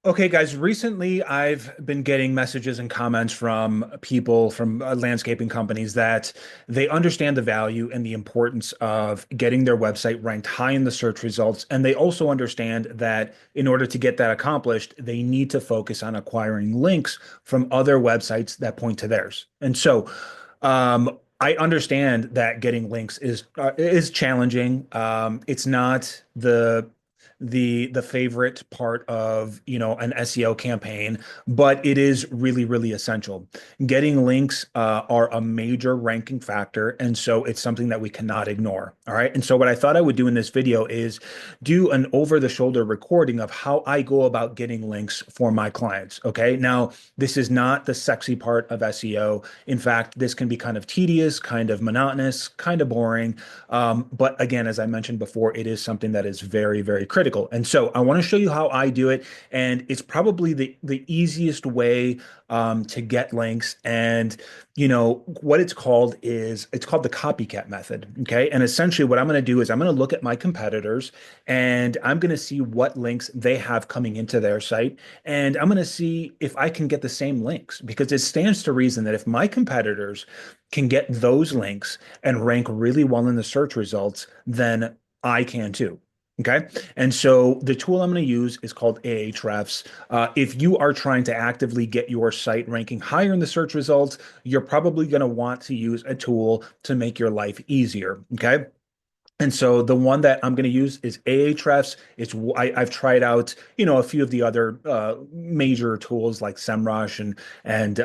Okay, guys, recently I've been getting messages and comments from people from landscaping companies that they understand the value and the importance of getting their website ranked high in the search results. And they also understand that in order to get that accomplished, they need to focus on acquiring links from other websites that point to theirs. And so, I understand that getting links is challenging. It's not the favorite part of, an SEO campaign, but it is really, really essential. Getting links are a major ranking factor, and so it's something that we cannot ignore. All right. And so what I thought I would do in this video is do an over-the-shoulder recording of how I go about getting links for my clients. Okay. Now, this is not the sexy part of SEO. In fact, this can be kind of tedious, kind of monotonous, kind of boring. But again, as I mentioned before, it is something that is very, very critical. And so I want to show you how I do it. And it's probably the easiest way to get links. And what it's called the copycat method. Okay. And essentially what I'm going to do is I'm going to look at my competitors and I'm going to see what links they have coming into their site. And I'm going to see if I can get the same links because it stands to reason that if my competitors can get those links and rank really well in the search results, then I can too. Okay. And so the tool I'm going to use is called Ahrefs. If you are trying to actively get your site ranking higher in the search results, you're probably going to want to use a tool to make your life easier. Okay. And so the one that I'm going to use is Ahrefs. I've tried out, a few of the other major tools like SEMrush and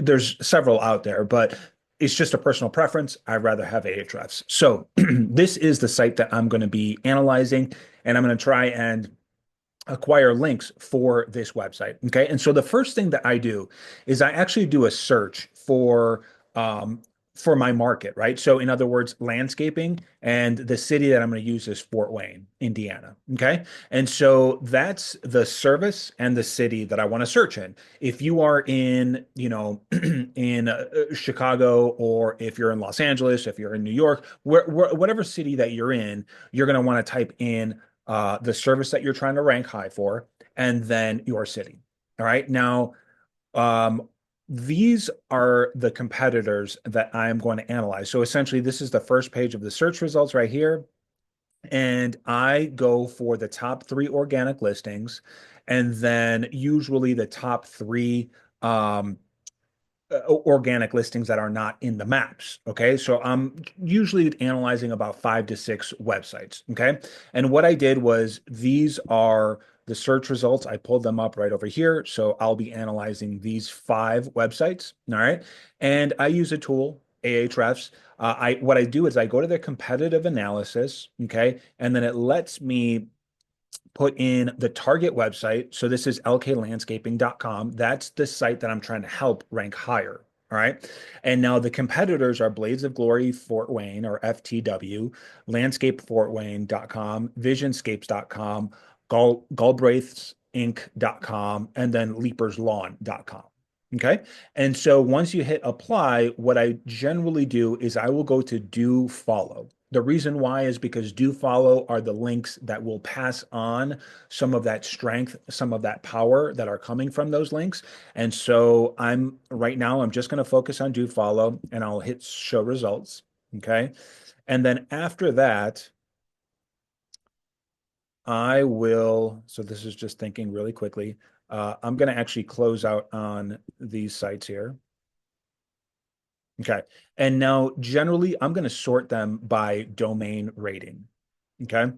there's several out there, but it's just a personal preference. I'd rather have Ahrefs. So this is the site that I'm going to be analyzing, and I'm going to try and acquire links for this website. Okay. And so the first thing that I do is I actually do a search um, for my market, right? So in other words, landscaping, and the city that I'm going to use is Fort Wayne, Indiana. Okay. And so that's the service and the city that I want to search in. If you are in, in Chicago, or if you're in Los Angeles, if you're in New York, whatever city that you're in, you're going to want to type in the service that you're trying to rank high for, and then your city. All right. Now, um, these are the competitors that I'm going to analyze. So essentially, this is the first page of the search results right here. And I go for the top three organic listings, and then usually the top three organic listings that are not in the maps. Okay. So I'm usually analyzing about 5 to 6 websites. Okay. And what I did was these are the search results. I pulled them up right over here. So I'll be analyzing these 5 websites. All right. And I use a tool, Ahrefs. What I do is I go to the competitive analysis. Okay. And then it lets me put in the target website. So this is lklandscaping.com. That's the site that I'm trying to help rank higher. All right. And now the competitors are Blades of Glory Fort Wayne, or FTW, landscapefortwayne.com, visionscapes.com, galbraithsinc.com, and then leaperslawn.com. Okay. And so once you hit apply, what I generally do is I will go to do follow. The reason why is because do follow are the links that will pass on some of that strength, some of that power that are coming from those links. And so right now, I'm just going to focus on do follow, and I'll hit show results. Okay. And then after that, so this is just thinking really quickly. I'm going to actually close out on these sites here. Okay. And now generally I'm going to sort them by domain rating. Okay.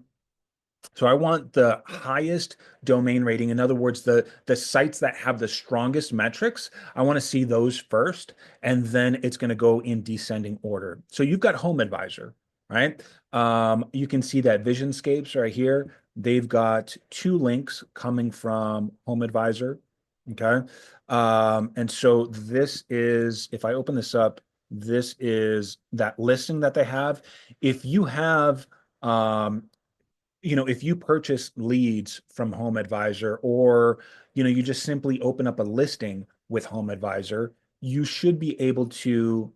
So I want the highest domain rating. In other words, the sites that have the strongest metrics, I want to see those first, and then it's going to go in descending order. So you've got Home Advisor, right? You can see that Visionscapes right here. They've got 2 links coming from Home Advisor. Okay. And so this is, if I open this up, this is that listing that they have. If you have, if you purchase leads from Home Advisor, or, you just simply open up a listing with Home Advisor, you should be able to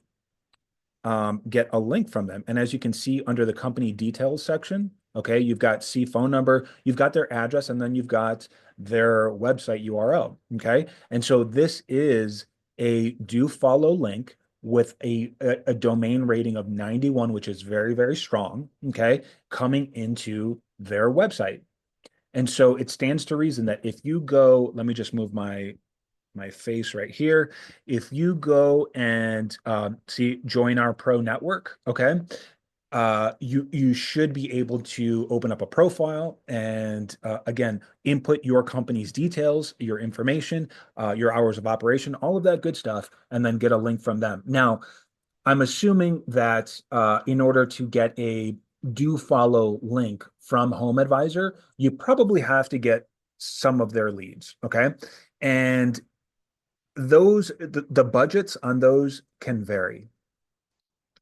get a link from them. And as you can see under the company details section, Okay, you've got C phone number, you've got their address, and then you've got their website URL. Okay, and so this is a do follow link with a domain rating of 91, which is very, very strong. Okay, coming into their website. And so it stands to reason that if you go, let me just move my face right here. If you go and see join our pro network, okay, you should be able to open up a profile and again input your company's details, your information, your hours of operation, all of that good stuff, and then get a link from them. Now, I'm assuming that in order to get a do follow link from Home Advisor, you probably have to get some of their leads, okay? And the budgets on those can vary,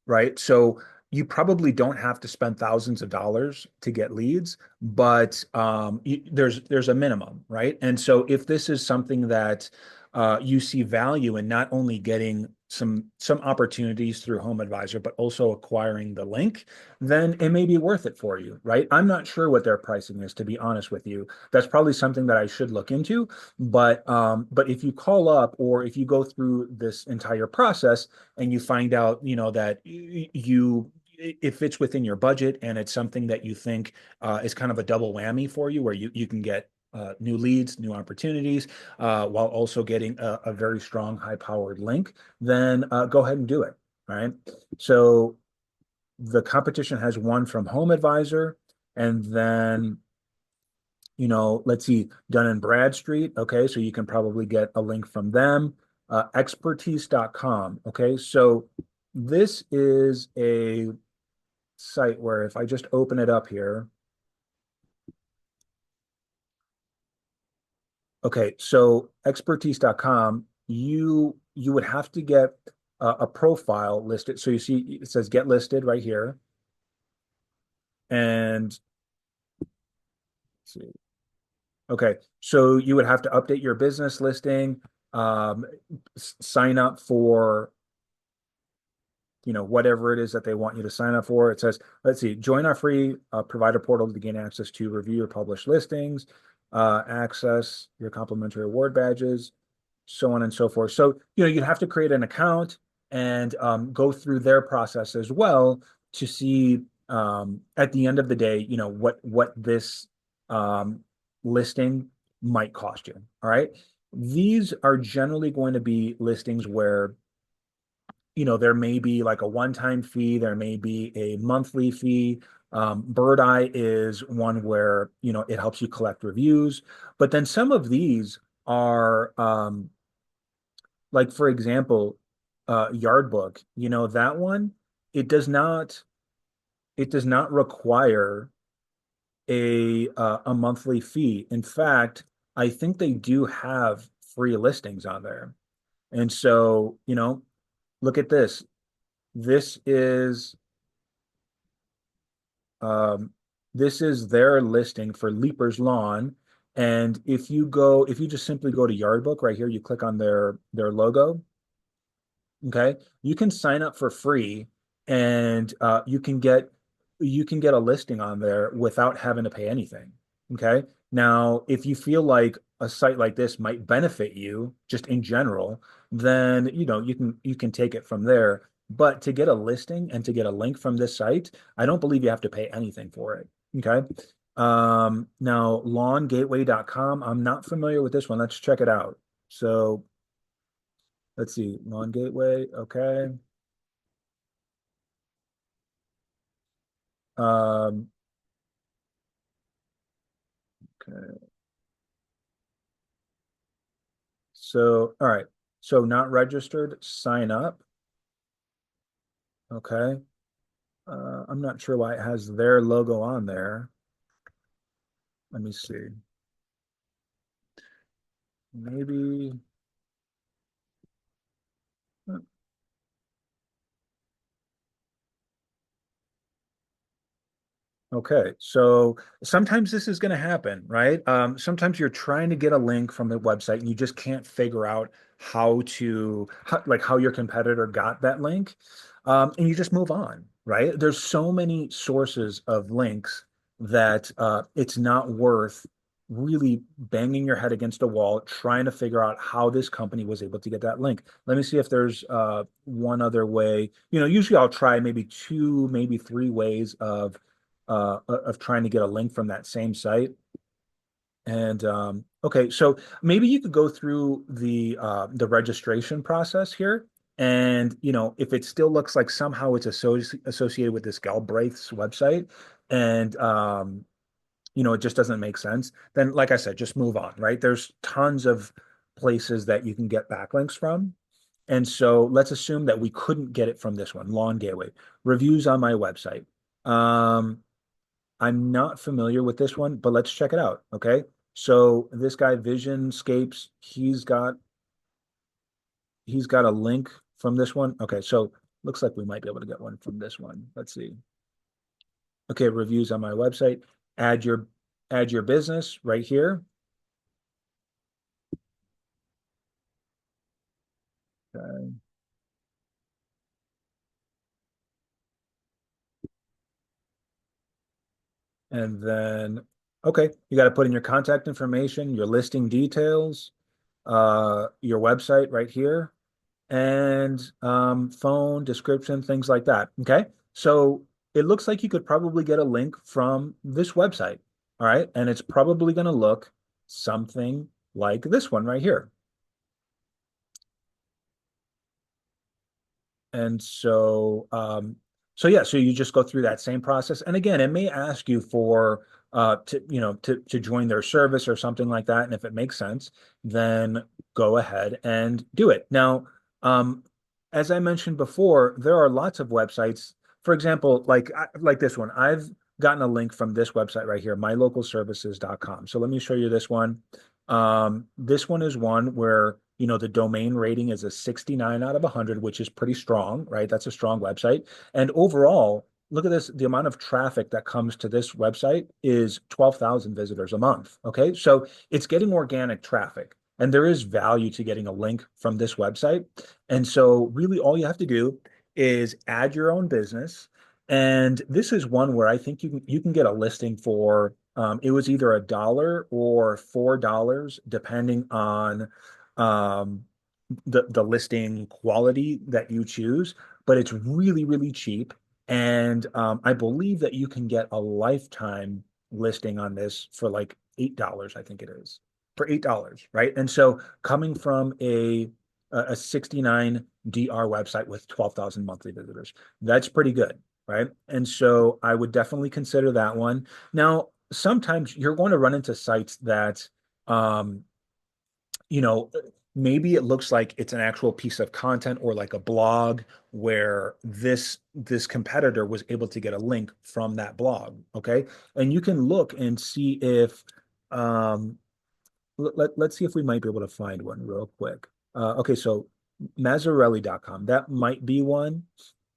right? So you probably don't have to spend thousands of dollars to get leads, but there's a minimum, right? And so if this is something that you see value in not only getting some opportunities through Home Advisor, but also acquiring the link, then it may be worth it for you, right? I'm not sure what their pricing is, to be honest with you. That's probably something that I should look into. But if you call up or if you go through this entire process and you find out, that you it fits within your budget and it's something that you think is kind of a double whammy for you, where you can get new leads, new opportunities, while also getting a very strong, high-powered link, then go ahead and do it. Right. So the competition has one from Home Advisor, and then let's see, Dun and Bradstreet. Okay, so you can probably get a link from them. Expertise.com. Okay, so this is a site where if I just open it up here, okay, so expertise.com, you would have to get a profile listed. So you see it says get listed right here. And let's see. Okay, so you would have to update your business listing, um, sign up for whatever it is that they want you to sign up for. It says, let's see, join our free provider portal to gain access to review your published listings, access your complimentary award badges, so on and so forth. So, you'd have to create an account and go through their process as well to see at the end of the day, what this um, listing might cost you. All right. These are generally going to be listings where there may be like a one-time fee, there may be a monthly fee. Bird Eye is one where, it helps you collect reviews. But then some of these are, like, for example, Yardbook, that one, it does not, it does not require a monthly fee. In fact, I think they do have free listings on there. And so, look at this. This is um, this is their listing for Leaper's Lawn. And if you just simply go to Yardbook right here, you click on their logo, okay, you can sign up for free, and you can get a listing on there without having to pay anything. Okay. Now, if you feel like a site like this might benefit you just in general, then you can take it from there. But to get a listing and to get a link from this site, I don't believe you have to pay anything for it. Okay. Now lawngateway.com, I'm not familiar with this one. Let's check it out. So let's see, Lawn Gateway. Okay. Um, okay. So, all right. So not registered, sign up. Okay. I'm not sure why it has their logo on there. Let me see. Maybe. Okay, so sometimes this is going to happen, right? Sometimes you're trying to get a link from the website and you just can't figure out like how your competitor got that link, and you just move on, right? There's so many sources of links that it's not worth really banging your head against a wall trying to figure out how this company was able to get that link. Let me see if there's one other way. Usually I'll try maybe two, maybe three ways of trying to get a link from that same site. And okay, so maybe you could go through the registration process here. And if it still looks like somehow it's associated with this Galbraith's website, and it just doesn't make sense, then like I said, just move on, right? There's tons of places that you can get backlinks from. And so let's assume that we couldn't get it from this one, Lawn Gateway. Reviews on my website. Um, I'm not familiar with this one, but let's check it out. Okay. So this guy, Visionscapes, he's got a link from this one. Okay, so looks like we might be able to get one from this one. Let's see. Okay, reviews on my website. Add your add your business right here. Okay. And then, okay, you got to put in your contact information, your listing details, your website right here, and phone, description, things like that. Okay. So it looks like you could probably get a link from this website. All right. And it's probably going to look something like this one right here. And so yeah, so you just go through that same process. And again, it may ask you for to join their service or something like that. And if it makes sense, then go ahead and do it. Now, um, as I mentioned before, there are lots of websites. For example, like this one. I've gotten a link from this website right here, mylocalservices.com. So let me show you this one. This one is one where the domain rating is a 69 out of 100, which is pretty strong, right? That's a strong website. And overall, look at this, the amount of traffic that comes to this website is 12,000 visitors a month. Okay. So it's getting organic traffic, and there is value to getting a link from this website. And so really all you have to do is add your own business. And this is one where I think you can get a listing for it was either $1 or $4, depending on um, the listing quality that you choose, but it's really, really cheap. And I believe that you can get a lifetime listing on this for like $8, I think it is, for $8, right? And so coming from a 69 DR website with 12,000 monthly visitors, that's pretty good, right? And so I would definitely consider that one. Now, sometimes you're going to run into sites that um, you know, maybe it looks like it's an actual piece of content or like a blog where this competitor was able to get a link from that blog. Okay. And you can look and see if um let's see if we might be able to find one real quick. Okay, so Mazzarelli.com, that might be one.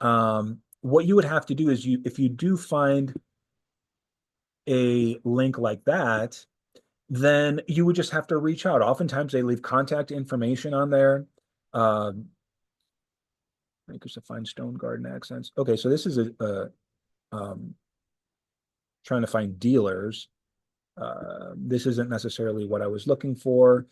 What you would have to do is if you do find a link like that, then you would just have to reach out. Oftentimes they leave contact information on there. Um, Makers of Fine Stone Garden Accents. Okay, so this is um, trying to find dealers. This isn't necessarily what I was looking for.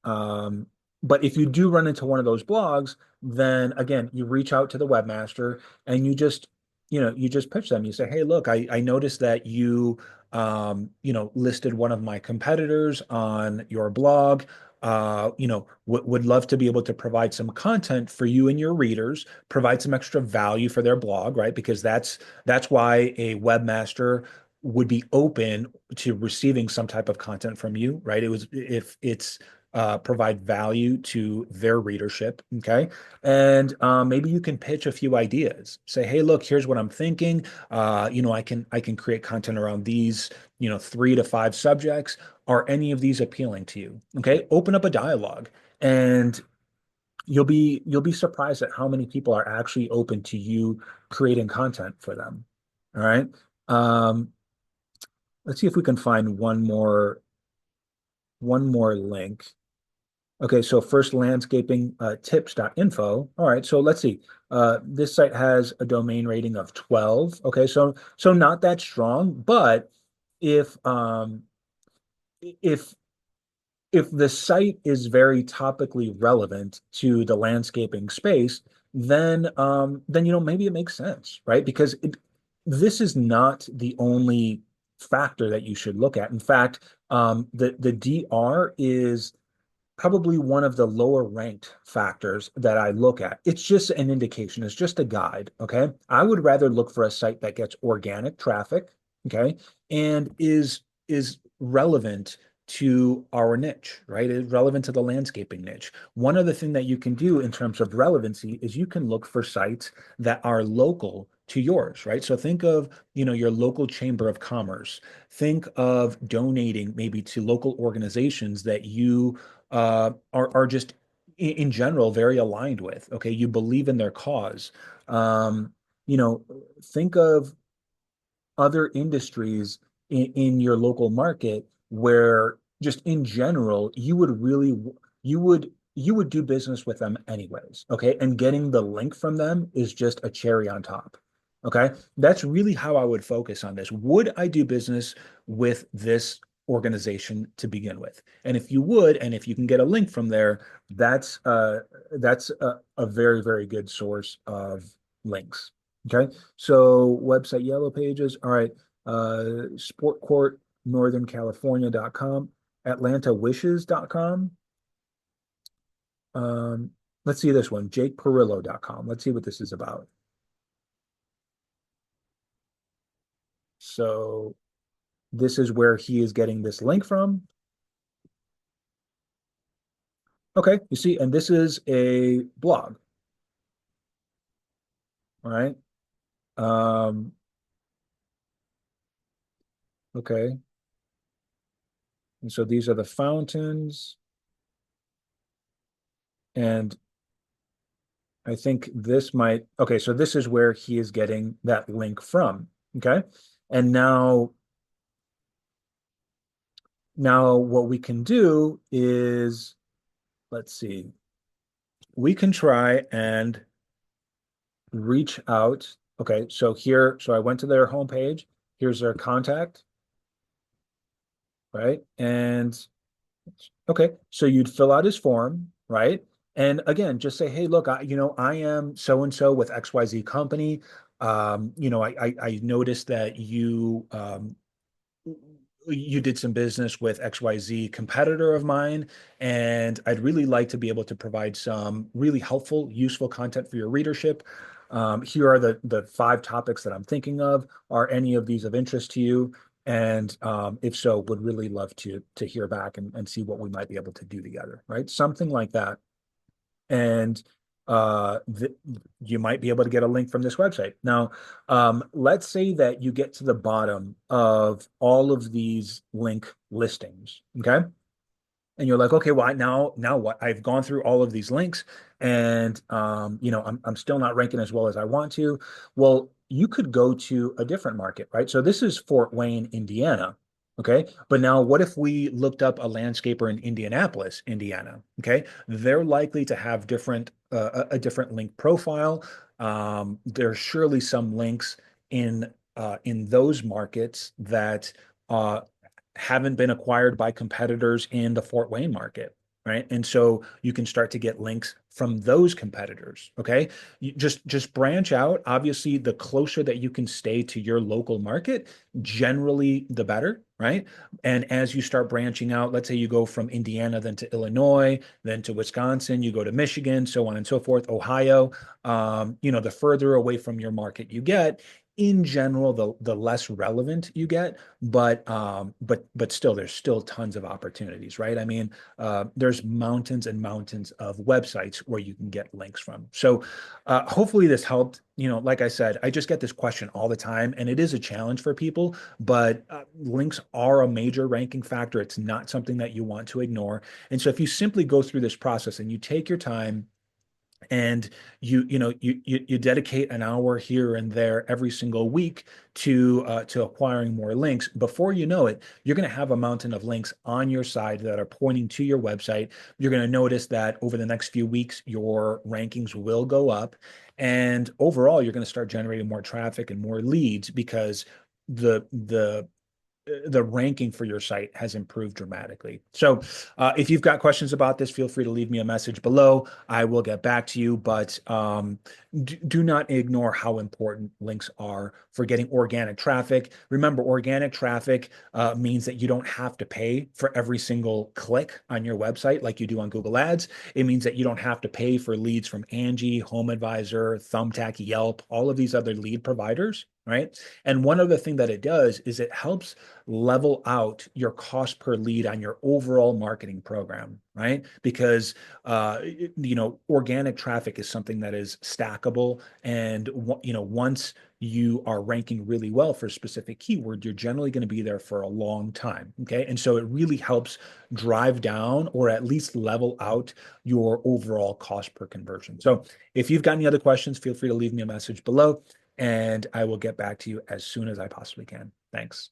Um, but if you do run into one of those blogs, then again, you reach out to the webmaster and you just pitch them. You say, hey, look, I noticed that you listed one of my competitors on your blog. Would love to be able to provide some content for you and your readers, provide some extra value for their blog, right? Because that's why a webmaster would be open to receiving some type of content from you, right? It was if it's provide value to their readership. Okay. And maybe you can pitch a few ideas. Say, hey, look, here's what I'm thinking. I can create content around these, 3 to 5 subjects. Are any of these appealing to you? Okay. Open up a dialogue, and you'll be surprised at how many people are actually open to you creating content for them. All right. Um, let's see if we can find one more link. Okay, so first landscaping tips.info. All right, so let's see. This site has a domain rating of 12. Okay, so not that strong, but if if if the site is very topically relevant to the landscaping space, then maybe it makes sense, right? Because this is not the only factor that you should look at. In fact, the DR is probably one of the lower ranked factors that I look at. It's just an indication, it's just a guide. Okay. I would rather look for a site that gets organic traffic, okay, and is relevant to our niche, right? Is relevant to the landscaping niche. One other thing that you can do in terms of relevancy is you can look for sites that are local to yours, right? So think of, your local chamber of commerce. Think of donating maybe to local organizations that you are just in general very aligned with. Okay, you believe in their cause. Um, you know, think of other industries in your local market where just in general you would do business with them anyways. Okay, and getting the link from them is just a cherry on top. Okay, that's really how I would focus on this. Would I do business with this organization to begin with? And if you would, and if you can get a link from there, that's a very, very good source of links. Okay. So website yellow pages. All right. Sport Court Northern California.com, AtlantaWishes.com. Um, let's see this one, JakePerillo.com. Let's see what this is about. So this is where he is getting this link from. Okay, you see, and this is a blog. All right. Um, okay. And so these are the fountains. And I think this might, okay, so this is where he is getting that link from. Okay. And now what we can do is, let's see, we can try and reach out. Okay. So I went to their homepage. Here's their contact, right? And okay, so you'd fill out his form, right? And again, just say, hey, look, I am so and so with XYZ company. I noticed that you did some business with XYZ competitor of mine, and I'd really like to be able to provide some really helpful, useful content for your readership. Here are the five topics that I'm thinking of. Are any of these of interest to you? And if so, would really love to hear back and see what we might be able to do together, right? Something like that. And th you might be able to get a link from this website. Now, let's say that you get to the bottom of all of these link listings, okay? And you're like, okay, well, now what? I've gone through all of these links, and I'm still not ranking as well as I want to. Well, you could go to a different market, right? So this is Fort Wayne, Indiana. Okay. But now what if we looked up a landscaper in Indianapolis, Indiana? Okay. They're likely to have a different link profile. There's surely some links in those markets that uh, haven't been acquired by competitors in the Fort Wayne market, right? And so you can start to get links from those competitors. Okay. You just branch out. Obviously, the closer that you can stay to your local market, generally the better, right? And as you start branching out, let's say you go from Indiana, then to Illinois, then to Wisconsin, you go to Michigan, so on and so forth, Ohio. The further away from your market you get, in general, the less relevant you get, but still, there's still tons of opportunities, right? I mean, there's mountains and mountains of websites where you can get links from. So, hopefully this helped. Like I said, I just get this question all the time, and it is a challenge for people, but links are a major ranking factor. It's not something that you want to ignore. And so if you simply go through this process and you take your time and you dedicate an hour here and there every single week to acquiring more links, before you know it, you're going to have a mountain of links on your side that are pointing to your website. You're going to notice that over the next few weeks your rankings will go up, and overall you're going to start generating more traffic and more leads because the the ranking for your site has improved dramatically. So if you've got questions about this, feel free to leave me a message below. I will get back to you, but do not ignore how important links are for getting organic traffic. Remember, organic traffic means that you don't have to pay for every single click on your website like you do on Google Ads. It means that you don't have to pay for leads from Angie, Home Advisor, Thumbtack, Yelp, all of these other lead providers, right? And one other thing that it does is it helps level out your cost per lead on your overall marketing program, right? Because organic traffic is something that is stackable, and once you are ranking really well for a specific keyword, you're generally going to be there for a long time. Okay. And so it really helps drive down or at least level out your overall cost per conversion. So if you've got any other questions, feel free to leave me a message below, and I will get back to you as soon as I possibly can. Thanks.